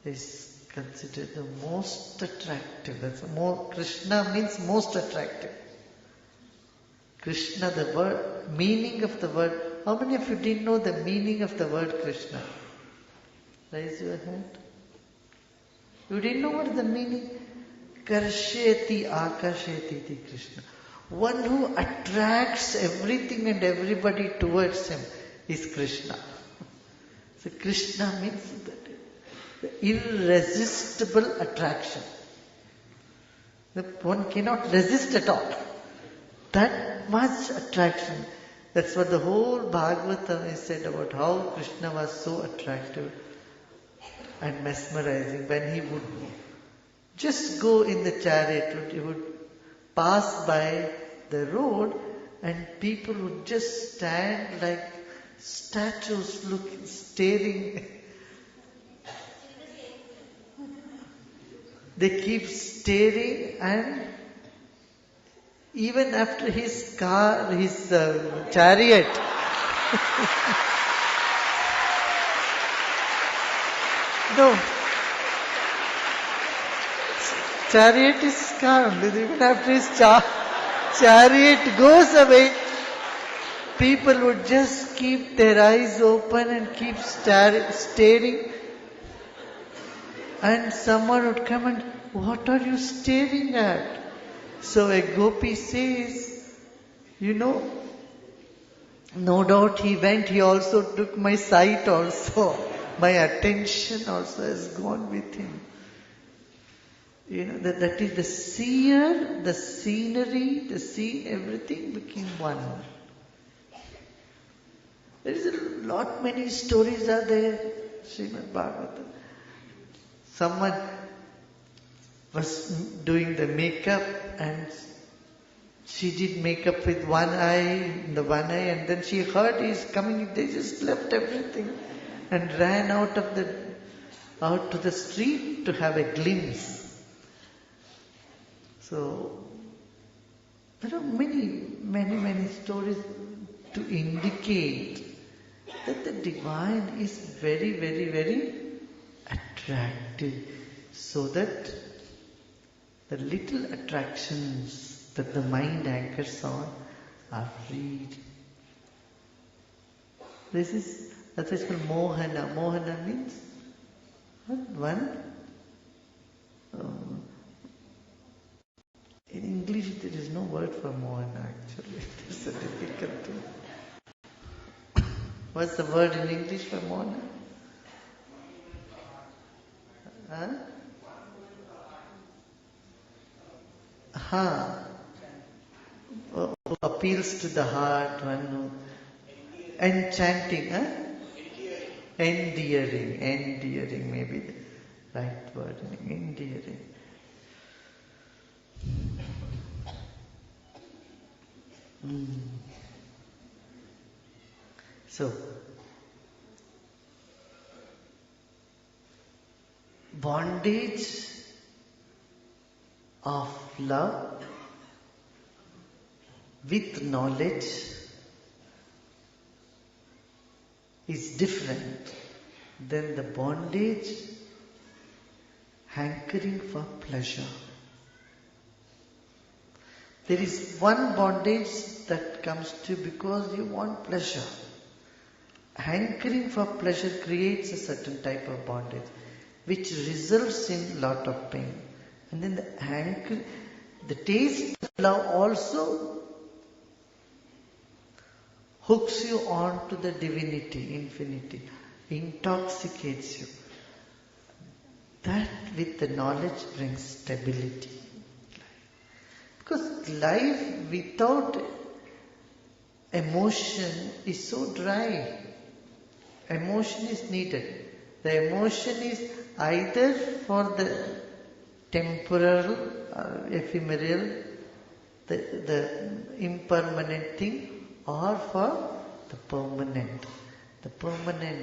is considered the most attractive. Krishna means most attractive. Krishna, the word, meaning of the word. How many of you didn't know the meaning of the word Krishna? Raise your hand. You didn't know what is the meaning? Karsheti akasheti ti Krishna. One who attracts everything and everybody towards him is Krishna. So Krishna means the irresistible attraction. One cannot resist at all. That much attraction. That's what the whole Bhagavatam is said about how Krishna was so attractive and mesmerizing. When he would just go in the chariot, he would pass by the road and people would just stand like statues looking, staring. They keep staring, and even after his chariot, no, chariot is car. Even after his chariot goes away, people would just keep their eyes open and keep staring. And someone would come and, what are you staring at? So a gopi says, no doubt he also took my sight also. My attention also has gone with him. That is the seer, the scenery, the scene, everything became one. There is many stories are there, Srimad Bhagavatam. Someone was doing the makeup and she did makeup with one eye, and then she heard he's coming. They just left everything and ran out to the street to have a glimpse. So there are many stories to indicate that the divine is very, very, very attractive, so that the little attractions that the mind anchors on are freed. That's called mohana. Mohana means what? In English there is no word for mohana actually. It's a difficult thing. What's the word in English for mohana? Who appeals to the heart, one who enchanting, endearing may be the right word, endearing. So, bondage of love with knowledge is different than the bondage hankering for pleasure. There is one bondage that comes to you because you want pleasure. Hankering for pleasure creates a certain type of bondage, which results in lot of pain. And then the taste of love also hooks you on to the divinity, infinity, intoxicates you. That with the knowledge brings stability. Because life without emotion is so dry. Emotion is needed. The emotion is either for the temporal, ephemeral, the impermanent thing, or for the permanent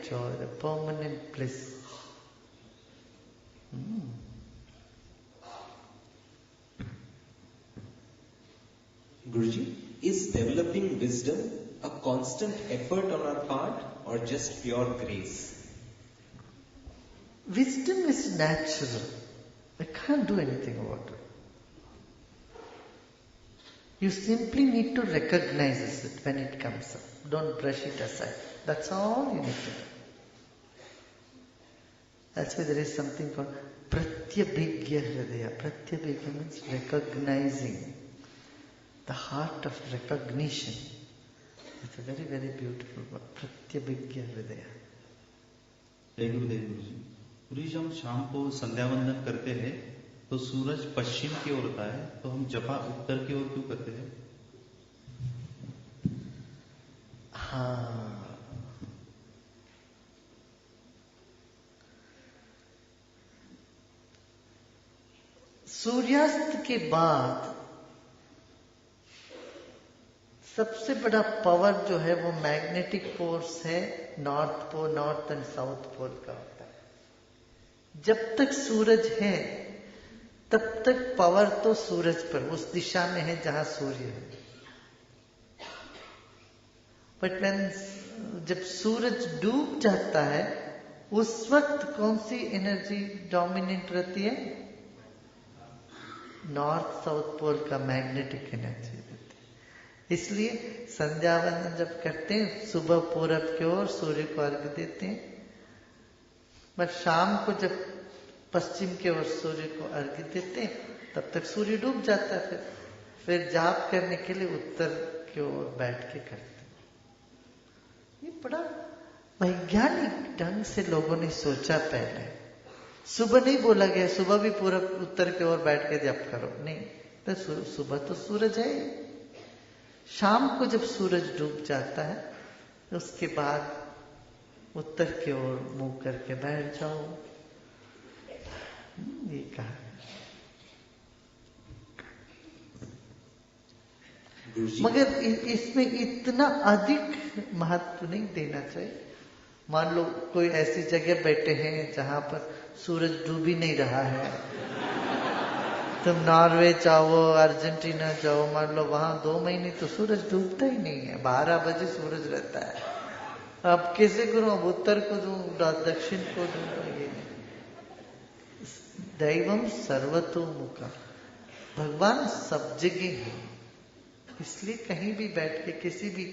joy, the permanent bliss. Guruji, is developing wisdom a constant effort on our part or just pure grace? wisdom is natural. I can't do anything about it. You simply need to recognize it when it comes up. Don't brush it aside. That's all you need to do. That's why there is something called pratyabhigya hridaya. Pratyabhigya means recognizing. The heart of recognition. It's a very, very beautiful word. Pratyabhigya hridaya. जय गुरुदेव गुरुजी। गुरुजी हम शाम को संध्या वंदन करते हैं तो सूरज पश्चिम की ओर होता है, तो हम जपा उत्तर की ओर क्यों करते हैं? हाँ, सूर्यास्त के बाद सबसे बड़ा पावर जो है वो मैग्नेटिक फोर्स है north pole, north and south pole का होता है। जब तक सूरज है तब तक पावर तो सूरज पर, उस दिशा में है जहां सूर्य है। बट जब सूरज डूब जाता है उस वक्त कौन सी एनर्जी डोमिनेंट रहती है? नॉर्थ साउथ पोल का मैग्नेटिक एनर्जी रहती है। इसलिए संध्या वंदन जब करते हैं सुबह पूरब की ओर सूर्य को अर्घ्य देते हैं, बट शाम को जब पश्चिम की ओर सूर्य को अर्घ्य देते हैं तब तक सूर्य डूब जाता है। फिर जाप करने के लिए उत्तर की ओर बैठ के करते हैं। ये बड़ा वैज्ञानिक ढंग से लोगों ने सोचा। पहले सुबह नहीं बोला गया सुबह भी पूरब उत्तर की ओर बैठ के जप करो, नहीं, तो सुबह तो सूरज है। शाम को जब सूरज डूब जाता है उसके बाद उत्तर की ओर मुंह करके बैठ जाओ, ये कहा। मगर इसमें इतना अधिक महत्व नहीं देना चाहिए। मान लो कोई ऐसी जगह बैठे हैं जहां पर सूरज डूब ही नहीं रहा है, तुम नॉर्वे जाओ, अर्जेंटीना जाओ, मान लो वहां 2 महीने तो सूरज डूबता ही नहीं है, 12 बजे सूरज रहता है। अब कैसे करूं? अब उत्तर को दूं, दक्षिण को दूं? ये दैवम सर्वतोमुखम, भगवान सब जगह है। इसलिए कहीं भी बैठ के किसी भी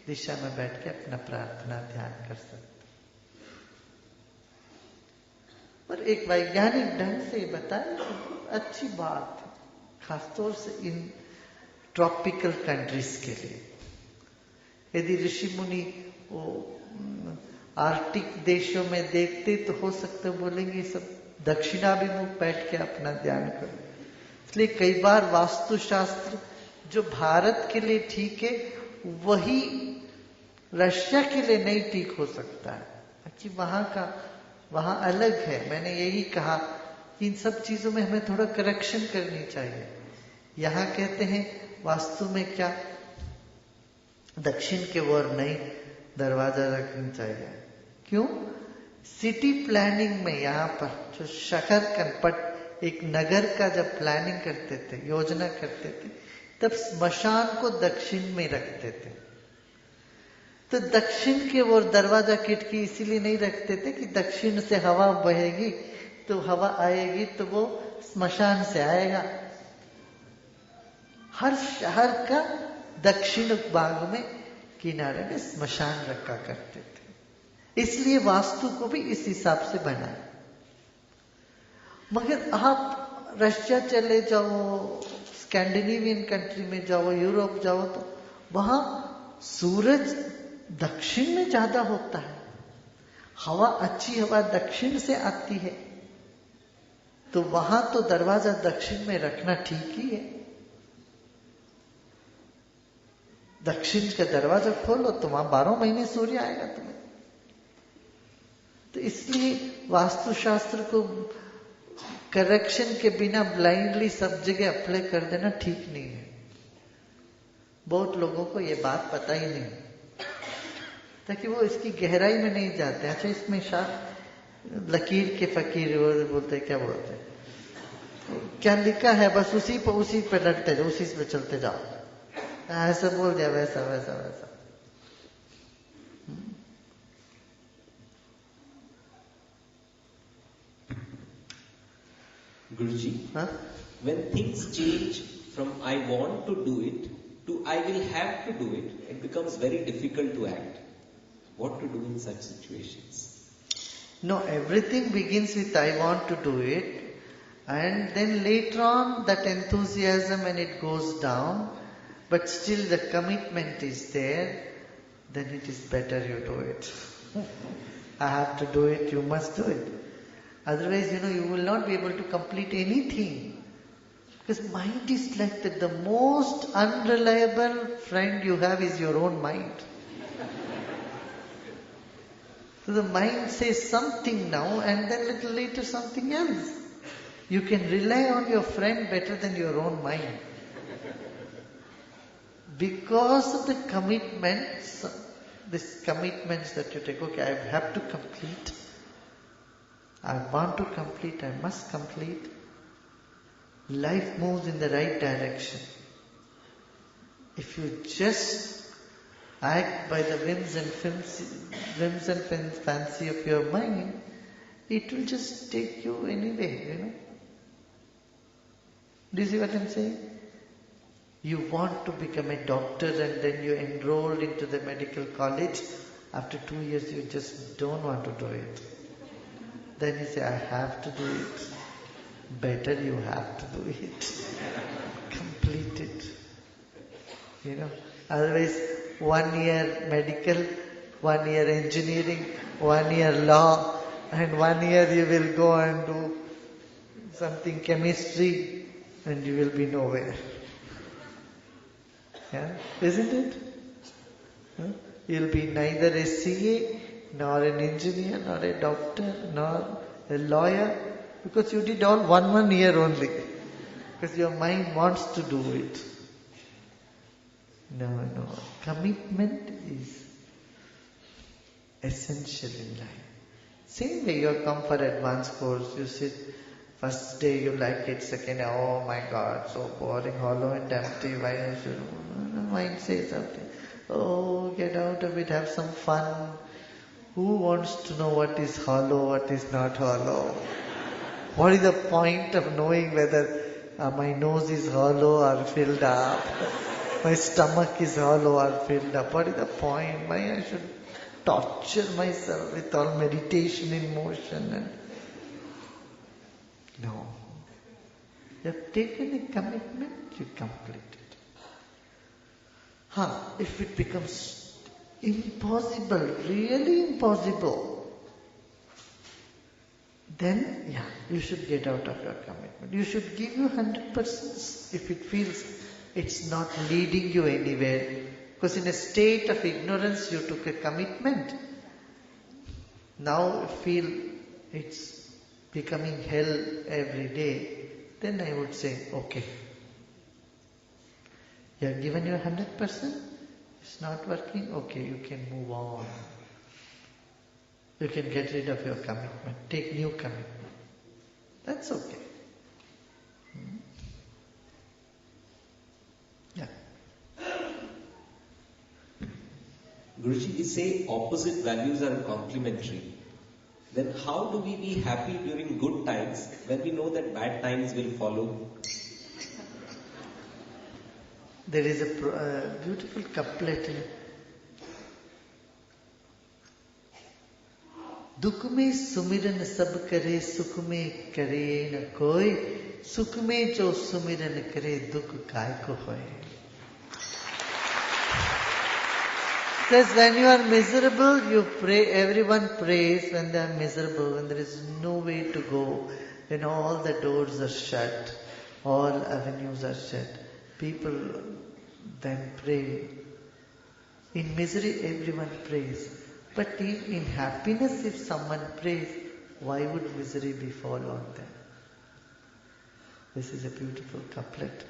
दिशा में बैठ के अपना प्रार्थना ध्यान कर सकते। पर एक वैज्ञानिक ढंग से बताया तो अच्छी बात है, खासतौर से इन ट्रॉपिकल कंट्रीज के लिए। यदि ऋषि मुनि वो आर्टिक देशों में देखते तो हो सकता बोलेंगे सब दक्षिणाभिमुख बैठ के अपना ध्यान करो। इसलिए कई बार वास्तुशास्त्र जो भारत के लिए ठीक है वही रशिया के लिए नहीं ठीक हो सकता है, क्योंकि वहां अलग है। मैंने यही कहा कि इन सब चीजों में हमें थोड़ा करेक्शन करनी चाहिए। यहां कहते हैं वास्तु में क्या दक्षिण के ओर नहीं दरवाजा रखना चाहिए। क्यों? सिटी प्लानिंग में यहाँ पर जो शहर कनपट एक नगर का जब प्लानिंग करते थे, योजना करते थे, तब स्मशान को दक्षिण में रखते थे। तो दक्षिण की ओर दरवाजा खिड़की इसीलिए नहीं रखते थे कि दक्षिण से हवा बहेगी तो हवा आएगी तो वो स्मशान से आएगा। हर शहर का दक्षिण भाग में किनारे में स्मशान रखा करते थे। इसलिए वास्तु को भी इस हिसाब से बनाया। मगर आप रशिया चले जाओ, स्कैंडिनेवियन कंट्री में जाओ, यूरोप जाओ, तो वहां सूरज दक्षिण में ज्यादा होता है, हवा अच्छी हवा दक्षिण से आती है, तो वहां तो दरवाजा दक्षिण में रखना ठीक ही है। दक्षिण का दरवाजा खोलो तो वहां 12 महीने सूर्य आएगा तुम्हें। तो इसलिए वास्तुशास्त्र को करेक्शन के बिना ब्लाइंडली सब जगह अप्लाई कर देना ठीक नहीं है। बहुत लोगों को ये बात पता ही नहीं, ताकि वो इसकी गहराई में नहीं जाते। अच्छा, इसमें शायद लकीर के फकीर बोलते क्या बोलते हैं, क्या लिखा है बस उसी पे लटते जाओ, उसी पे चलते जाओ, ऐसा बोल दिया, वैसा वैसा वैसा। Guruji, Huh? when things change from I want to do it to I will have to do it, it becomes very difficult to act. What to do in such situations? No, everything begins with I want to do it, and then later on that enthusiasm when it goes down, but still the commitment is there, then it is better you do it. I have to do it, you must do it. Otherwise, you will not be able to complete anything. Because mind is like that. The most unreliable friend you have is your own mind. So the mind says something now and then little later something else. You can rely on your friend better than your own mind. Because of the commitments, these commitments that you take, okay, I have to complete. I want to complete, I must complete. Life moves in the right direction. If you just act by the whims and fancy of your mind, it will just take you anyway, Do you see what I'm saying? You want to become a doctor and then you enroll into the medical college. After 2 years you just don't want to do it. Then you say, I have to do it. Better you have to do it. Complete it. Otherwise 1 year medical, 1 year engineering, 1 year law, and 1 year you will go and do something chemistry and you will be nowhere. Yeah? Isn't it? Huh? You'll be neither a CA, nor an engineer, nor a doctor, nor a lawyer, because you did all 1 year only. Because your mind wants to do it. No. Commitment is essential in life. Same way you have come for advanced course, you sit, first day you like it, second day, oh my God, so boring, hollow and empty, why I should... Mind says something. Oh, get out of it, have some fun. Who wants to know what is hollow, what is not hollow? What is the point of knowing whether my nose is hollow or filled up? My stomach is hollow or filled up? What is the point? Why I should torture myself with all meditation in motion? No. You have taken a commitment, you complete it. If it becomes impossible, really impossible, then you should get out of your commitment. You should give you 100% if it feels it's not leading you anywhere. Because in a state of ignorance you took a commitment. Now you feel it's becoming hell every day. Then I would say, okay. You have given your 100%, it's not working, okay, you can move on. You can get rid of your commitment, take new commitment. That's okay. Yeah. Guruji, we say opposite values are complementary. Then how do we be happy during good times when we know that bad times will follow? There is a beautiful couplet. दुख में सुमिरन सब करे, सुख में करे न कोई, सुख में जो सुमिरन करे, दुख काय को होए. Because when you are miserable, you pray, everyone prays when they are miserable, when there is no way to go, when all the doors are shut, all avenues are shut. People then pray. In misery, everyone prays. But in happiness, if someone prays, why would misery befall on them? This is a beautiful couplet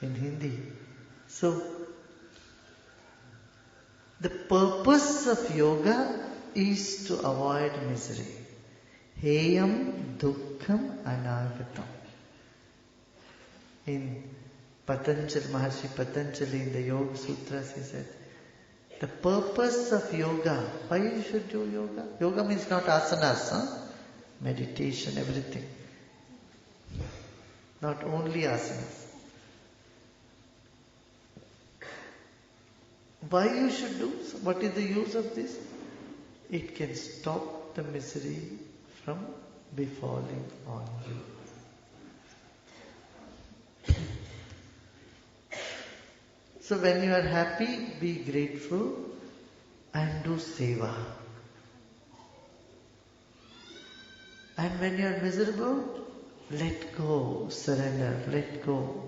in Hindi. So, the purpose of yoga is to avoid misery. Heyam dukkham anagatam. In Patanjali, Maharshi Patanjali in the Yoga Sutras, he said, the purpose of yoga, why you should do yoga? Yoga means not asanas, meditation, everything. not only asanas. Why you should do? So what is the use of this? It can stop the misery from befalling on you. So when you are happy, be grateful and do seva. And when you are miserable, let go, surrender, let go.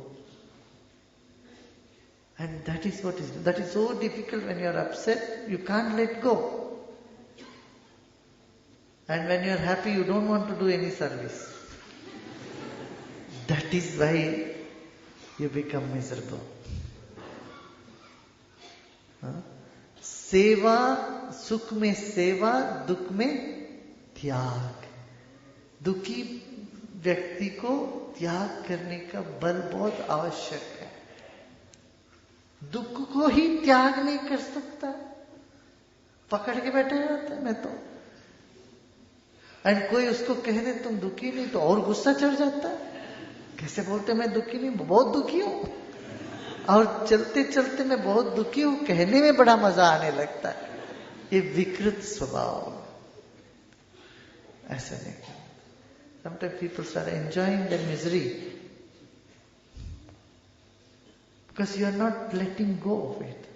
And that is that is so difficult when you are upset, you can't let go. And when you are happy, you don't want to do any service. That is why you become miserable. सेवा, सुख में सेवा, दुख में त्याग. दुखी व्यक्ति को त्याग करने का बल बहुत आवश्यक है. दुख को ही त्याग नहीं कर सकता, पकड़ के बैठा रहता है मैं तो. एंड कोई उसको कह दे तुम दुखी नहीं, तो और गुस्सा चढ़ जाता है. कैसे बोलते मैं दुखी नहीं, बहुत दुखी हूं. और चलते चलते मैं बहुत दुखी हूं कहने में बड़ा मजा आने लगता है. ये विकृत स्वभाव. ऐसा नहीं करना. Sometimes people start enjoying the misery because you are not letting go of it.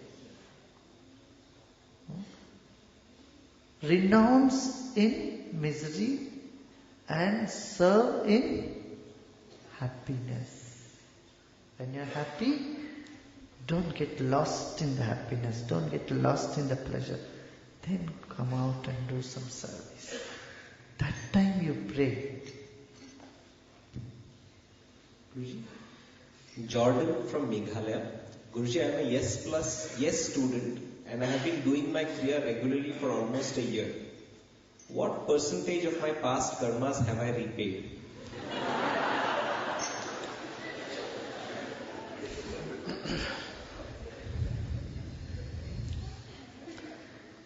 Renounce in misery and serve in happiness. When you are happy, don't get lost in the happiness, don't get lost in the pleasure. Then come out and do some service. That time you pray. Guruji, Jordan from Meghalaya. Guruji, I am a yes plus yes student and I have been doing my kriya regularly for almost a year. What percentage of my past karmas have I repaid?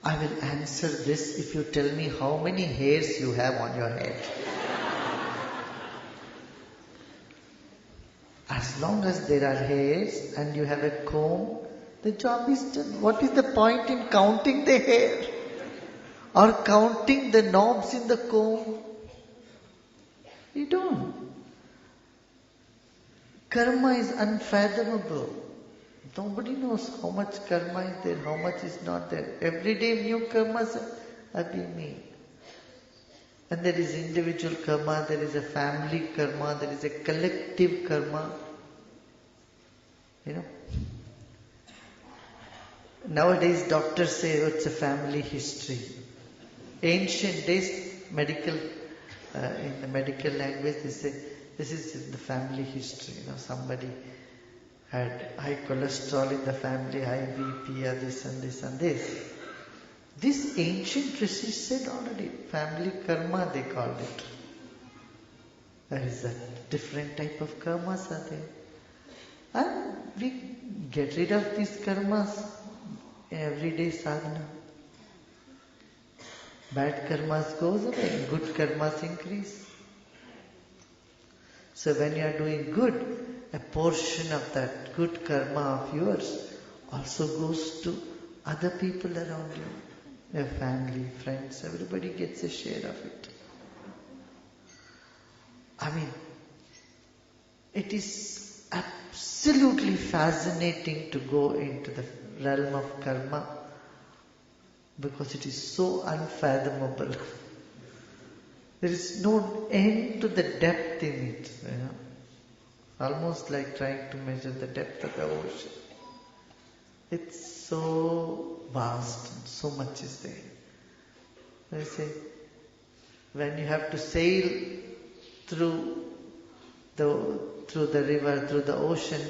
I will answer this if you tell me how many hairs you have on your head. As long as there are hairs and you have a comb, the job is done. What is the point in counting the hair? Or counting the knobs in the comb? You don't. Karma is unfathomable. Nobody knows how much karma is there, how much is not there. Every day new karmas are being made. And there is individual karma, there is a family karma, there is a collective karma. You know. Nowadays doctors say it's a family history. Ancient days, in the medical language, they say this is the family history. You know, somebody had high cholesterol in the family, high BP, this and this and this. This ancient rishi said already, family karma they called it. There is a different type of karmas are there. And we get rid of these karmas in everyday sadhana. Bad karmas goes away, good karmas increase. So when you are doing good, a portion of that good karma of yours also goes to other people around you. Your family, friends, everybody gets a share of it. I mean, it is absolutely fascinating to go into the realm of karma because it is so unfathomable. There is no end to the depth in it. You know? Almost like trying to measure the depth of the ocean. It's so vast and so much is there. I say, when you have to sail through the river, through the ocean,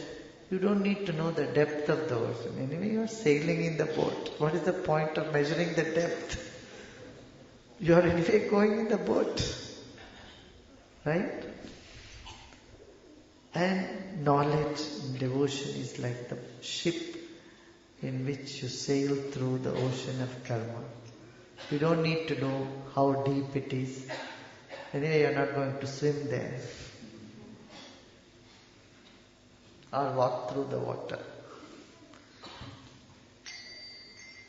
you don't need to know the depth of the ocean. Anyway, you are sailing in the boat. What is the point of measuring the depth? You are anyway going in the boat. Right? And knowledge and devotion is like the ship in which you sail through the ocean of karma. You don't need to know how deep it is. Anyway, you are not going to swim there. or walk through the water.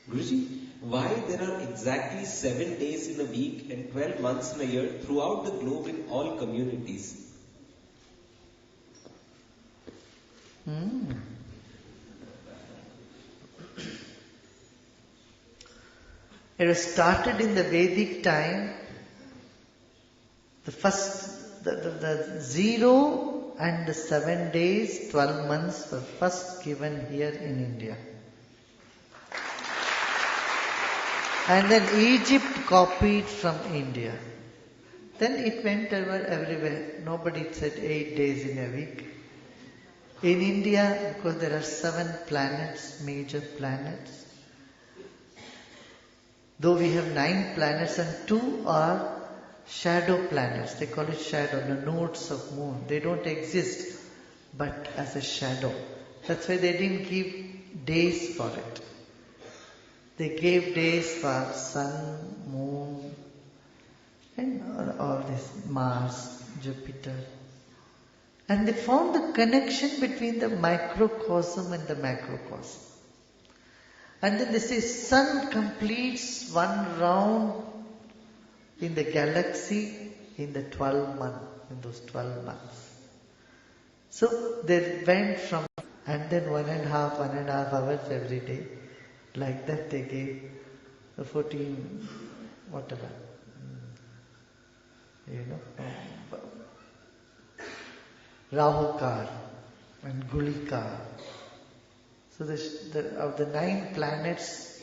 Guruji, why there are exactly 7 days in a week and 12 months in a year throughout the globe in all communities? It was started in the Vedic time. The 0 and the 7 days, 12 months were first given here in India. And then Egypt copied from India. Then it went over everywhere. Nobody said 8 days in a week. In India, because there are 7 planets, major planets, though we have 9 planets and 2 are shadow planets. They call it shadow, the nodes of moon. They don't exist, but as a shadow. That's why they didn't give days for it. They gave days for sun, moon, and all this, Mars, Jupiter. And they found the connection between the microcosm and the macrocosm. And then they say sun completes one round in the galaxy in the 12 months, in those 12 months. So they went from, and then 1.5 hours every day. Like that they gave 14, whatever, Rahukar and Gulikar. So of the 9 planets,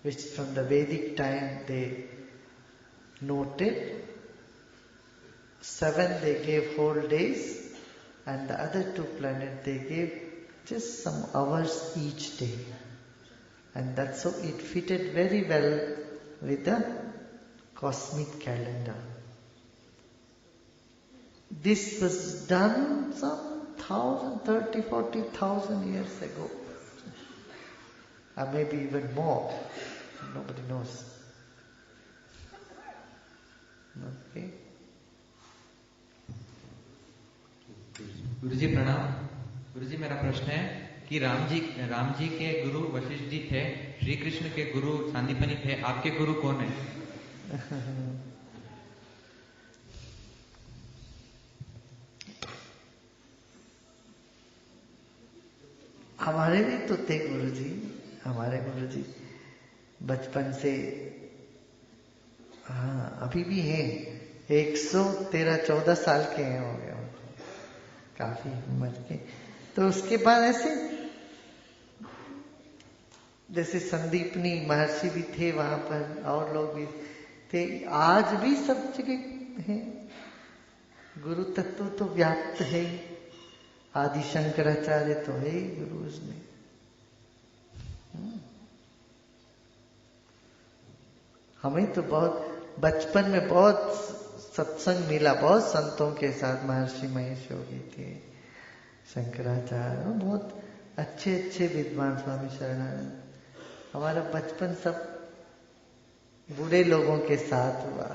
which from the Vedic time they noted, 7 they gave whole days, and the other 2 planets they gave just some hours each day. And that's how it fitted very well with the cosmic calendar. This was done some 30,000-40,000 years ago. Or maybe even more. Nobody knows. Okay. गुरुजी प्रणाम। गुरुजी मेरा प्रश्न है कि राम जी के गुरु वशिष्ठ जी थे, श्री कृष्ण के गुरु सांदीपनी थे, आपके गुरु कौन है? हमारे भी तो थे गुरुजी, हमारे गुरुजी बचपन से, हाँ अभी भी हैं, 113-14 साल के हैं, हो गए काफी उम्र के। तो उसके बाद ऐसे जैसे संदीपनी महर्षि भी थे वहां पर, और लोग भी थे, आज भी सब जगह हैं। गुरु तत्व तो व्याप्त है, आदि शंकराचार्य तो है ही गुरु उसमें। हमें तो बहुत बचपन में बहुत सत्संग मिला, बहुत संतों के साथ, महर्षि महेश योगी थे, शंकराचार्य, बहुत अच्छे अच्छे विद्वान, स्वामी शरणानंद। हमारा बचपन सब बूढ़े लोगों के साथ हुआ।